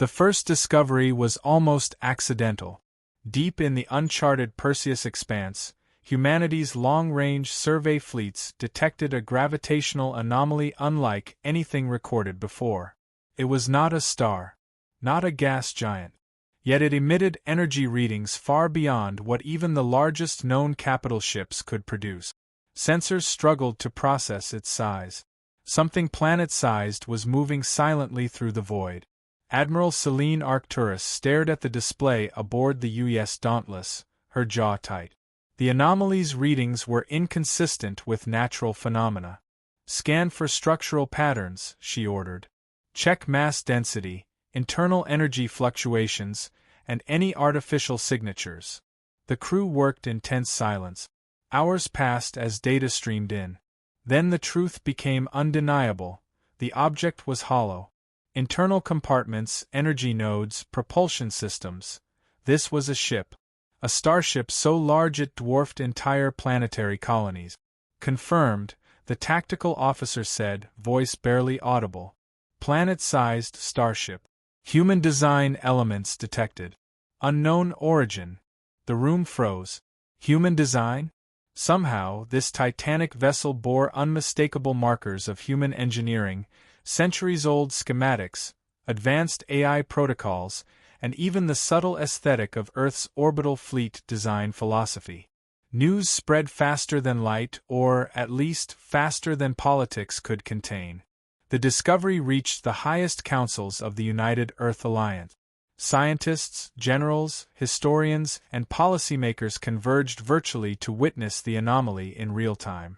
The first discovery was almost accidental. Deep in the uncharted Perseus Expanse, humanity's long-range survey fleets detected a gravitational anomaly unlike anything recorded before. It was not a star, not a gas giant, yet it emitted energy readings far beyond what even the largest known capital ships could produce. Sensors struggled to process its size. Something planet-sized was moving silently through the void. Admiral Celine Arcturus stared at the display aboard the U.S. Dauntless, her jaw tight. The anomaly's readings were inconsistent with natural phenomena. "Scan for structural patterns," she ordered. "Check mass density, internal energy fluctuations, and any artificial signatures." The crew worked in tense silence. Hours passed as data streamed in. Then the truth became undeniable. The object was hollow. Internal compartments, energy nodes, propulsion systems. This was a ship. A starship so large it dwarfed entire planetary colonies. "Confirmed," the tactical officer said, voice barely audible. "Planet-sized starship. Human design elements detected. Unknown origin." The room froze. Human design? Somehow, this titanic vessel bore unmistakable markers of human engineering, centuries-old schematics, advanced AI protocols, and even the subtle aesthetic of Earth's orbital fleet design philosophy. News spread faster than light, or, at least, faster than politics could contain. The discovery reached the highest councils of the United Earth Alliance. Scientists, generals, historians, and policymakers converged virtually to witness the anomaly in real time.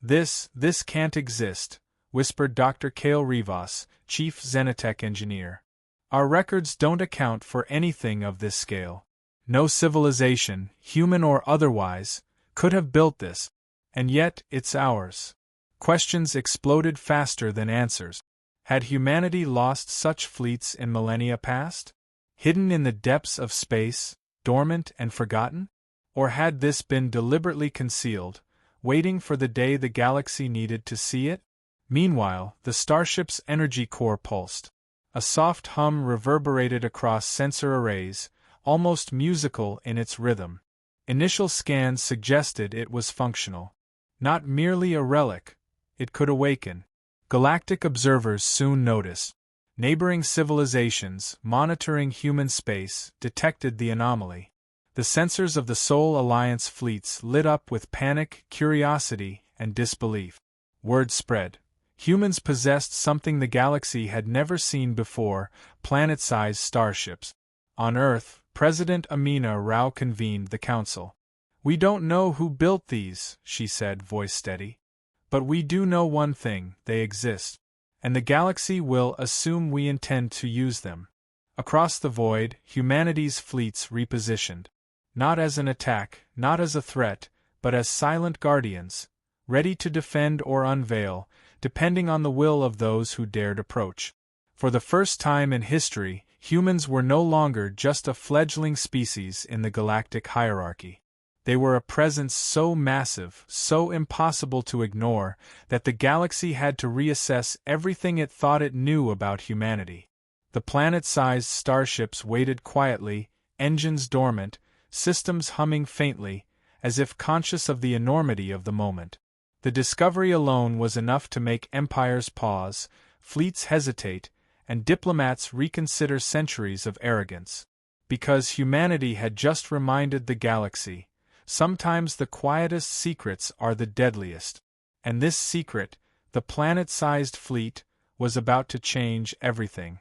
This can't exist," whispered Dr. Cale Rivas, chief Xenotech engineer. "Our records don't account for anything of this scale. No civilization, human or otherwise, could have built this. And yet, it's ours." Questions exploded faster than answers. Had humanity lost such fleets in millennia past? Hidden in the depths of space, dormant and forgotten? Or had this been deliberately concealed, waiting for the day the galaxy needed to see it? Meanwhile, the starship's energy core pulsed. A soft hum reverberated across sensor arrays, almost musical in its rhythm. Initial scans suggested it was functional. Not merely a relic, it could awaken. Galactic observers soon noticed. Neighboring civilizations, monitoring human space, detected the anomaly. The sensors of the Sol Alliance fleets lit up with panic, curiosity, and disbelief. Word spread. Humans possessed something the galaxy had never seen before, planet-sized starships. On Earth, President Amina Rao convened the council. "We don't know who built these," she said, voice steady. "But we do know one thing: they exist. And the galaxy will assume we intend to use them." Across the void, humanity's fleets repositioned. Not as an attack, not as a threat, but as silent guardians, ready to defend or unveil, depending on the will of those who dared approach. For the first time in history, humans were no longer just a fledgling species in the galactic hierarchy. They were a presence so massive, so impossible to ignore, that the galaxy had to reassess everything it thought it knew about humanity. The planet-sized starships waited quietly, engines dormant, systems humming faintly, as if conscious of the enormity of the moment. The discovery alone was enough to make empires pause, fleets hesitate, and diplomats reconsider centuries of arrogance. Because humanity had just reminded the galaxy, sometimes the quietest secrets are the deadliest. And this secret, the planet-sized fleet, was about to change everything.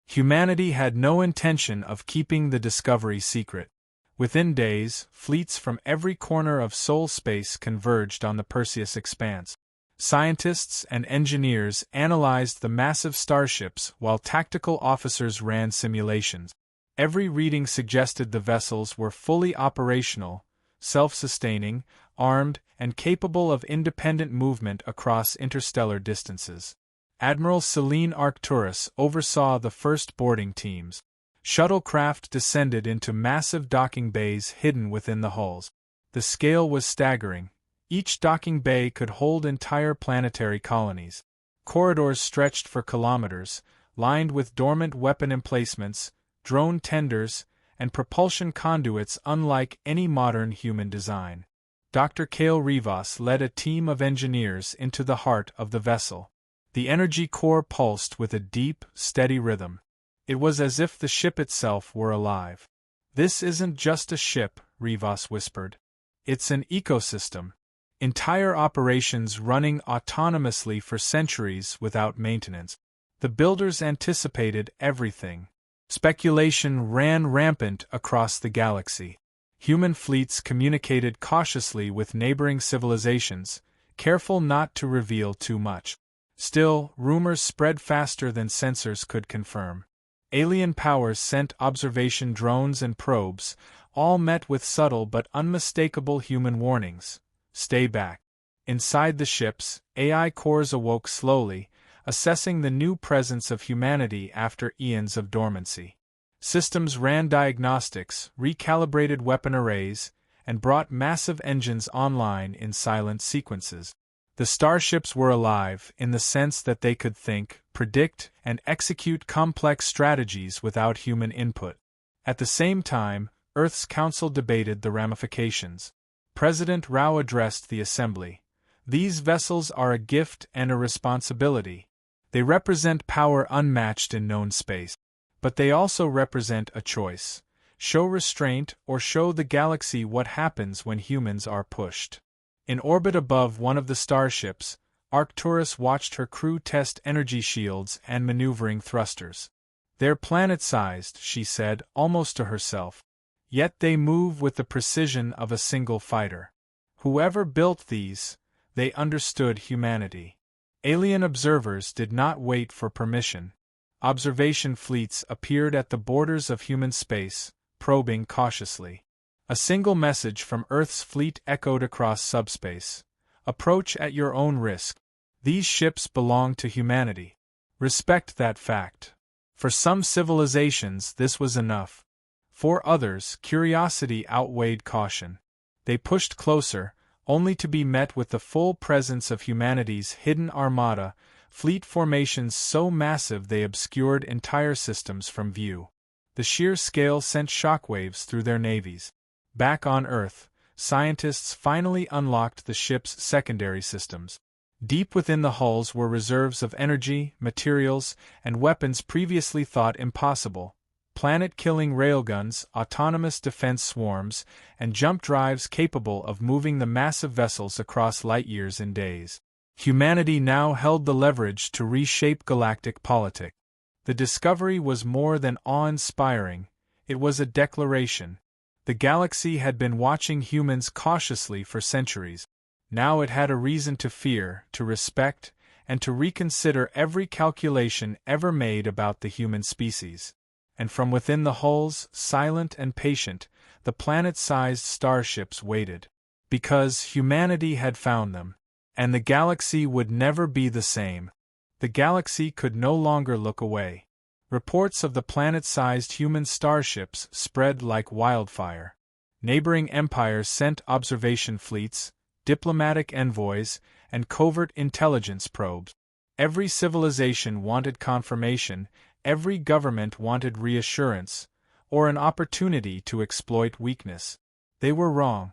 Humanity had no intention of keeping the discovery secret. Within days, fleets from every corner of Sol space converged on the Perseus Expanse. Scientists and engineers analyzed the massive starships while tactical officers ran simulations. Every reading suggested the vessels were fully operational, self-sustaining, armed, and capable of independent movement across interstellar distances. Admiral Celine Arcturus oversaw the first boarding teams. Shuttlecraft descended into massive docking bays hidden within the hulls. The scale was staggering. Each docking bay could hold entire planetary colonies. Corridors stretched for kilometers, lined with dormant weapon emplacements, drone tenders, and propulsion conduits unlike any modern human design. Dr. Kale Rivas led a team of engineers into the heart of the vessel. The energy core pulsed with a deep, steady rhythm. It was as if the ship itself were alive. "This isn't just a ship," Rivas whispered. "It's an ecosystem. Entire operations running autonomously for centuries without maintenance." The builders anticipated everything. Speculation ran rampant across the galaxy. Human fleets communicated cautiously with neighboring civilizations, careful not to reveal too much. Still, rumors spread faster than sensors could confirm. Alien powers sent observation drones and probes, all met with subtle but unmistakable human warnings. "Stay back." Inside the ships, AI cores awoke slowly, assessing the new presence of humanity after eons of dormancy. Systems ran diagnostics, recalibrated weapon arrays, and brought massive engines online in silent sequences. The starships were alive in the sense that they could think, predict, and execute complex strategies without human input. At the same time, Earth's Council debated the ramifications. President Rao addressed the assembly. "These vessels are a gift and a responsibility. They represent power unmatched in known space. But they also represent a choice. Show restraint or show the galaxy what happens when humans are pushed." In orbit above one of the starships, Arcturus watched her crew test energy shields and maneuvering thrusters. "They're planet-sized," she said, almost to herself. "Yet they move with the precision of a single fighter. Whoever built these, they understood humanity." Alien observers did not wait for permission. Observation fleets appeared at the borders of human space, probing cautiously. A single message from Earth's fleet echoed across subspace. "Approach at your own risk. These ships belong to humanity. Respect that fact." For some civilizations this was enough. For others, curiosity outweighed caution. They pushed closer, only to be met with the full presence of humanity's hidden armada, fleet formations so massive they obscured entire systems from view. The sheer scale sent shockwaves through their navies. Back on Earth, scientists finally unlocked the ship's secondary systems. Deep within the hulls were reserves of energy, materials, and weapons previously thought impossible. Planet-killing railguns, autonomous defense swarms, and jump drives capable of moving the massive vessels across light-years in days. Humanity now held the leverage to reshape galactic politics. The discovery was more than awe-inspiring, it was a declaration. The galaxy had been watching humans cautiously for centuries. Now it had a reason to fear, to respect, and to reconsider every calculation ever made about the human species. And from within the hulls, silent and patient, the planet-sized starships waited. Because humanity had found them. And the galaxy would never be the same. The galaxy could no longer look away. Reports of the planet-sized human starships spread like wildfire. Neighboring empires sent observation fleets, diplomatic envoys, and covert intelligence probes. Every civilization wanted confirmation, every government wanted reassurance, or an opportunity to exploit weakness. They were wrong.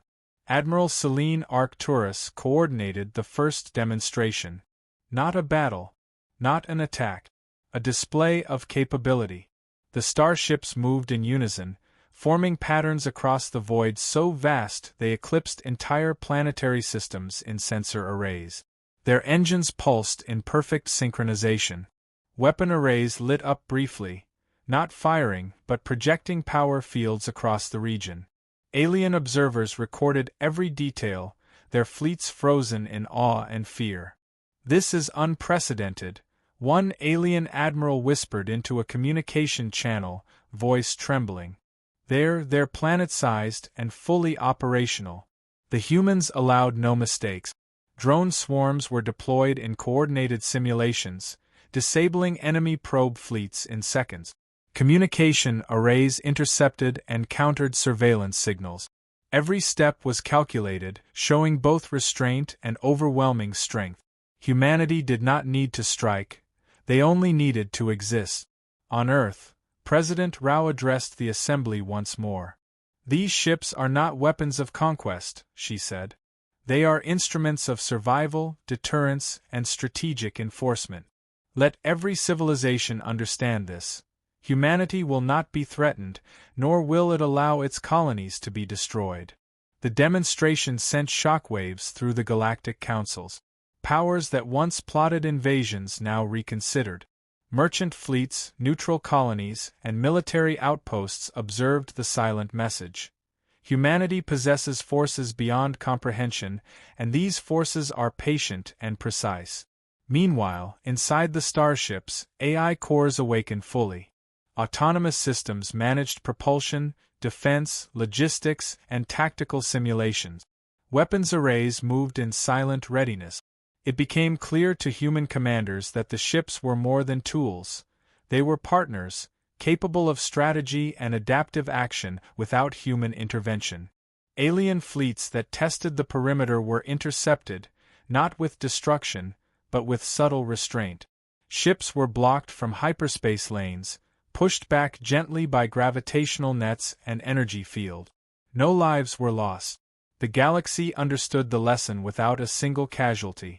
Admiral Celine Arcturus coordinated the first demonstration. Not a battle. Not an attack. A display of capability. The starships moved in unison, forming patterns across the void so vast they eclipsed entire planetary systems in sensor arrays. Their engines pulsed in perfect synchronization. Weapon arrays lit up briefly, not firing but projecting power fields across the region. Alien observers recorded every detail, their fleets frozen in awe and fear. "This is unprecedented," one alien admiral whispered into a communication channel, voice trembling. They're planet-sized and fully operational." The humans allowed no mistakes. Drone swarms were deployed in coordinated simulations, disabling enemy probe fleets in seconds. Communication arrays intercepted and countered surveillance signals. Every step was calculated, showing both restraint and overwhelming strength. Humanity did not need to strike. They only needed to exist. On Earth, President Rao addressed the assembly once more. "These ships are not weapons of conquest," she said. "They are instruments of survival, deterrence, and strategic enforcement. Let every civilization understand this. Humanity will not be threatened, nor will it allow its colonies to be destroyed." The demonstration sent shockwaves through the galactic councils. Powers that once plotted invasions now reconsidered. Merchant fleets, neutral colonies, and military outposts observed the silent message. Humanity possesses forces beyond comprehension, and these forces are patient and precise. Meanwhile, inside the starships, AI cores awakened fully. Autonomous systems managed propulsion, defense, logistics, and tactical simulations. Weapons arrays moved in silent readiness. It became clear to human commanders that the ships were more than tools. They were partners, capable of strategy and adaptive action without human intervention. Alien fleets that tested the perimeter were intercepted, not with destruction, but with subtle restraint. Ships were blocked from hyperspace lanes, pushed back gently by gravitational nets and energy field. No lives were lost. The galaxy understood the lesson without a single casualty.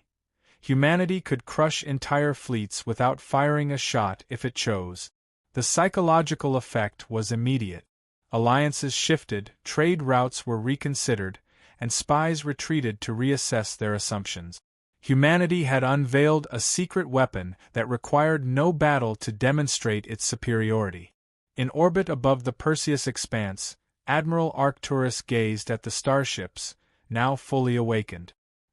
Humanity could crush entire fleets without firing a shot if it chose. The psychological effect was immediate. Alliances shifted, trade routes were reconsidered, and spies retreated to reassess their assumptions. Humanity had unveiled a secret weapon that required no battle to demonstrate its superiority. In orbit above the Perseus Expanse, Admiral Arcturus gazed at the starships, now fully awakened.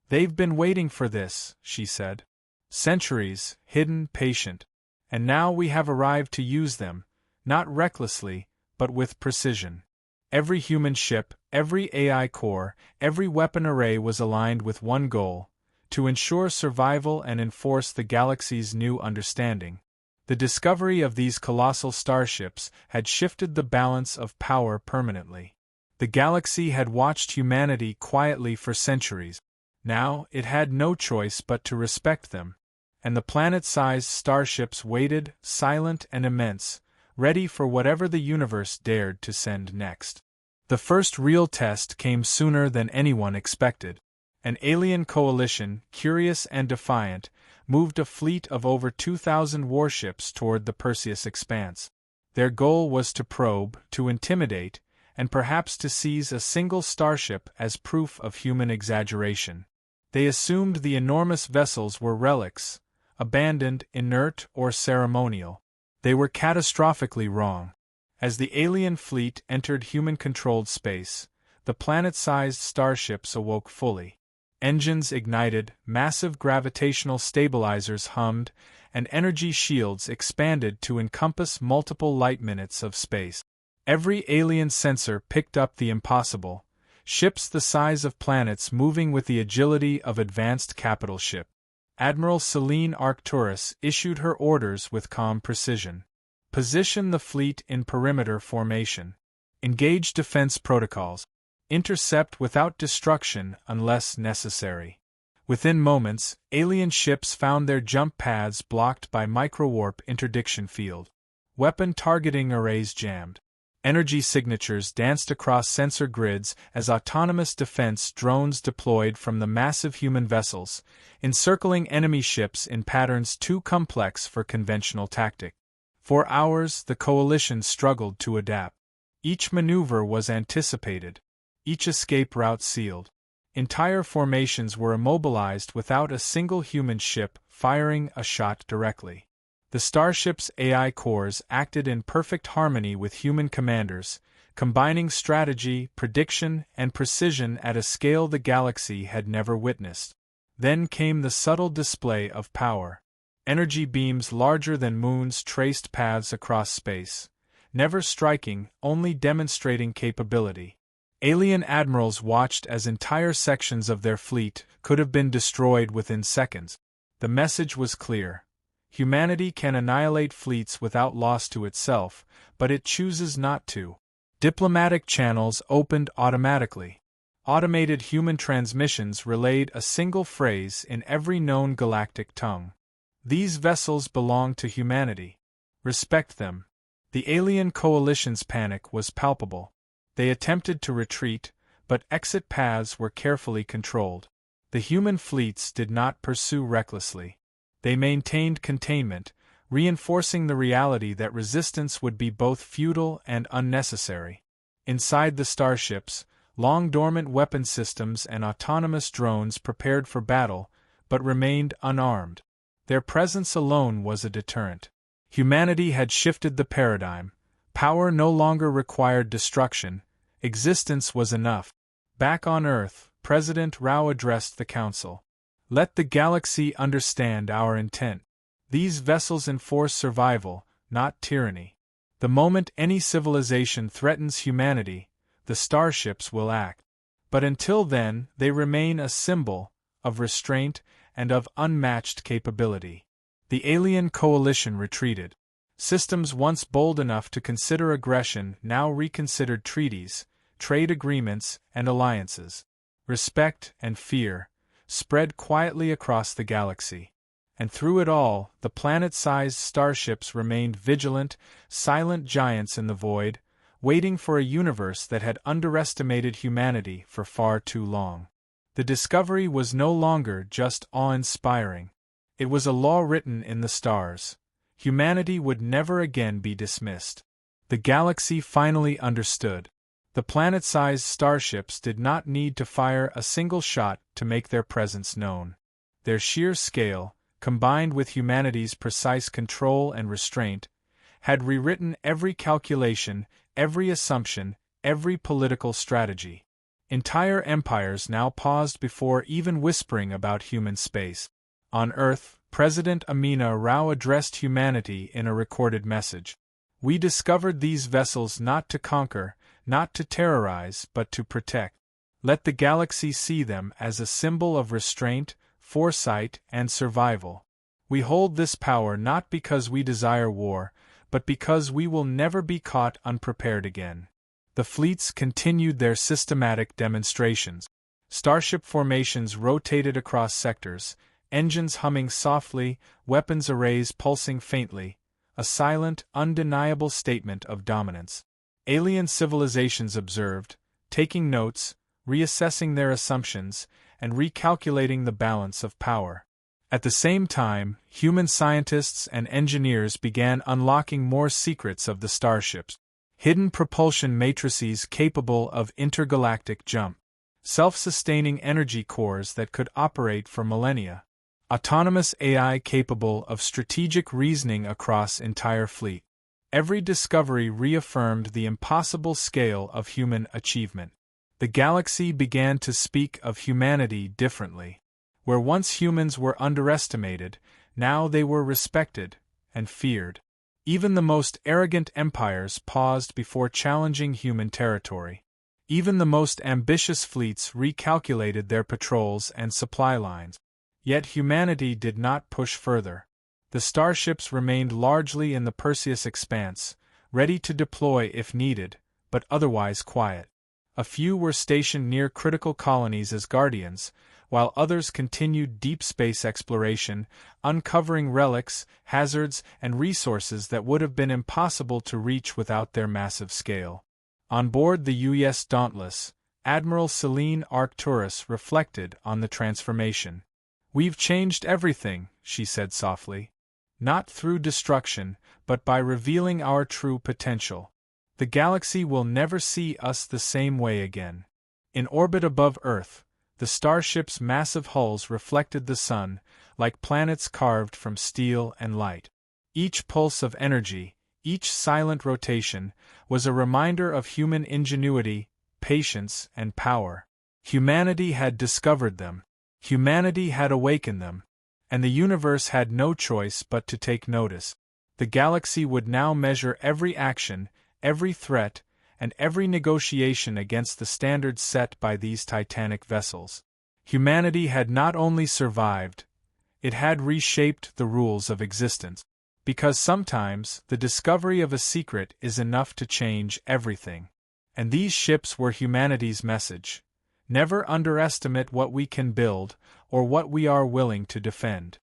"They've been waiting for this," she said. "Centuries, hidden, patient. And now we have arrived to use them, not recklessly, but with precision." Every human ship, every AI core, every weapon array was aligned with one goal: to ensure survival and enforce the galaxy's new understanding. The discovery of these colossal starships had shifted the balance of power permanently. The galaxy had watched humanity quietly for centuries. Now, it had no choice but to respect them. And the planet-sized starships waited, silent and immense, ready for whatever the universe dared to send next. The first real test came sooner than anyone expected. An alien coalition, curious and defiant, moved a fleet of over 2,000 warships toward the Perseus Expanse. Their goal was to probe, to intimidate, and perhaps to seize a single starship as proof of human exaggeration. They assumed the enormous vessels were relics, abandoned, inert, or ceremonial. They were catastrophically wrong. As the alien fleet entered human-controlled space, the planet-sized starships awoke fully. Engines ignited, massive gravitational stabilizers hummed, and energy shields expanded to encompass multiple light-minutes of space. Every alien sensor picked up the impossible. Ships the size of planets moving with the agility of advanced capital ship. Admiral Selene Arcturus issued her orders with calm precision. Position the fleet in perimeter formation. Engage defense protocols. Intercept without destruction unless necessary. Within moments, alien ships found their jump paths blocked by microwarp interdiction field. Weapon targeting arrays jammed. Energy signatures danced across sensor grids as autonomous defense drones deployed from the massive human vessels, encircling enemy ships in patterns too complex for conventional tactic. For hours, the coalition struggled to adapt. Each maneuver was anticipated, each escape route sealed. Entire formations were immobilized without a single human ship firing a shot directly. The starship's AI cores acted in perfect harmony with human commanders, combining strategy, prediction, and precision at a scale the galaxy had never witnessed. Then came the subtle display of power. Energy beams larger than moons traced paths across space, never striking, only demonstrating capability. Alien admirals watched as entire sections of their fleet could have been destroyed within seconds. The message was clear. Humanity can annihilate fleets without loss to itself, but it chooses not to. Diplomatic channels opened automatically. Automated human transmissions relayed a single phrase in every known galactic tongue. These vessels belong to humanity. Respect them. The alien coalition's panic was palpable. They attempted to retreat, but exit paths were carefully controlled. The human fleets did not pursue recklessly. They maintained containment, reinforcing the reality that resistance would be both futile and unnecessary. Inside the starships, long-dormant weapon systems and autonomous drones prepared for battle, but remained unarmed. Their presence alone was a deterrent. Humanity had shifted the paradigm. Power no longer required destruction. Existence was enough. Back on Earth, President Rao addressed the Council. Let the galaxy understand our intent. These vessels enforce survival, not tyranny. The moment any civilization threatens humanity, the starships will act. But until then, they remain a symbol of restraint and of unmatched capability. The alien coalition retreated. Systems once bold enough to consider aggression now reconsidered treaties, trade agreements, and alliances. Respect and fear spread quietly across the galaxy. And through it all, the planet-sized starships remained vigilant, silent giants in the void, waiting for a universe that had underestimated humanity for far too long. The discovery was no longer just awe-inspiring. It was a law written in the stars. Humanity would never again be dismissed. The galaxy finally understood. The planet-sized starships did not need to fire a single shot to make their presence known. Their sheer scale, combined with humanity's precise control and restraint, had rewritten every calculation, every assumption, every political strategy. Entire empires now paused before even whispering about human space. On Earth, President Amina Rao addressed humanity in a recorded message. We discovered these vessels not to conquer, not to terrorize, but to protect. Let the galaxy see them as a symbol of restraint, foresight, and survival. We hold this power not because we desire war, but because we will never be caught unprepared again. The fleets continued their systematic demonstrations. Starship formations rotated across sectors, engines humming softly, weapons arrays pulsing faintly, a silent, undeniable statement of dominance. Alien civilizations observed, taking notes, reassessing their assumptions, and recalculating the balance of power. At the same time, human scientists and engineers began unlocking more secrets of the starships. Hidden propulsion matrices capable of intergalactic jump. Self-sustaining energy cores that could operate for millennia. Autonomous AI capable of strategic reasoning across entire fleet. Every discovery reaffirmed the impossible scale of human achievement. The galaxy began to speak of humanity differently. Where once humans were underestimated, now they were respected and feared. Even the most arrogant empires paused before challenging human territory. Even the most ambitious fleets recalculated their patrols and supply lines. Yet humanity did not push further. The starships remained largely in the Perseus Expanse, ready to deploy if needed, but otherwise quiet. A few were stationed near critical colonies as guardians, while others continued deep space exploration, uncovering relics, hazards, and resources that would have been impossible to reach without their massive scale. On board the U.S. Dauntless, Admiral Celine Arcturus reflected on the transformation. "We've changed everything," she said softly. "Not through destruction, but by revealing our true potential. The galaxy will never see us the same way again." In orbit above Earth, the starship's massive hulls reflected the sun, like planets carved from steel and light. Each pulse of energy, each silent rotation, was a reminder of human ingenuity, patience, and power. Humanity had discovered them. Humanity had awakened them. And the universe had no choice but to take notice. The galaxy would now measure every action, every threat, and every negotiation against the standards set by these titanic vessels. Humanity had not only survived, it had reshaped the rules of existence. Because sometimes, the discovery of a secret is enough to change everything. And these ships were humanity's message. Never underestimate what we can build, or what we are willing to defend.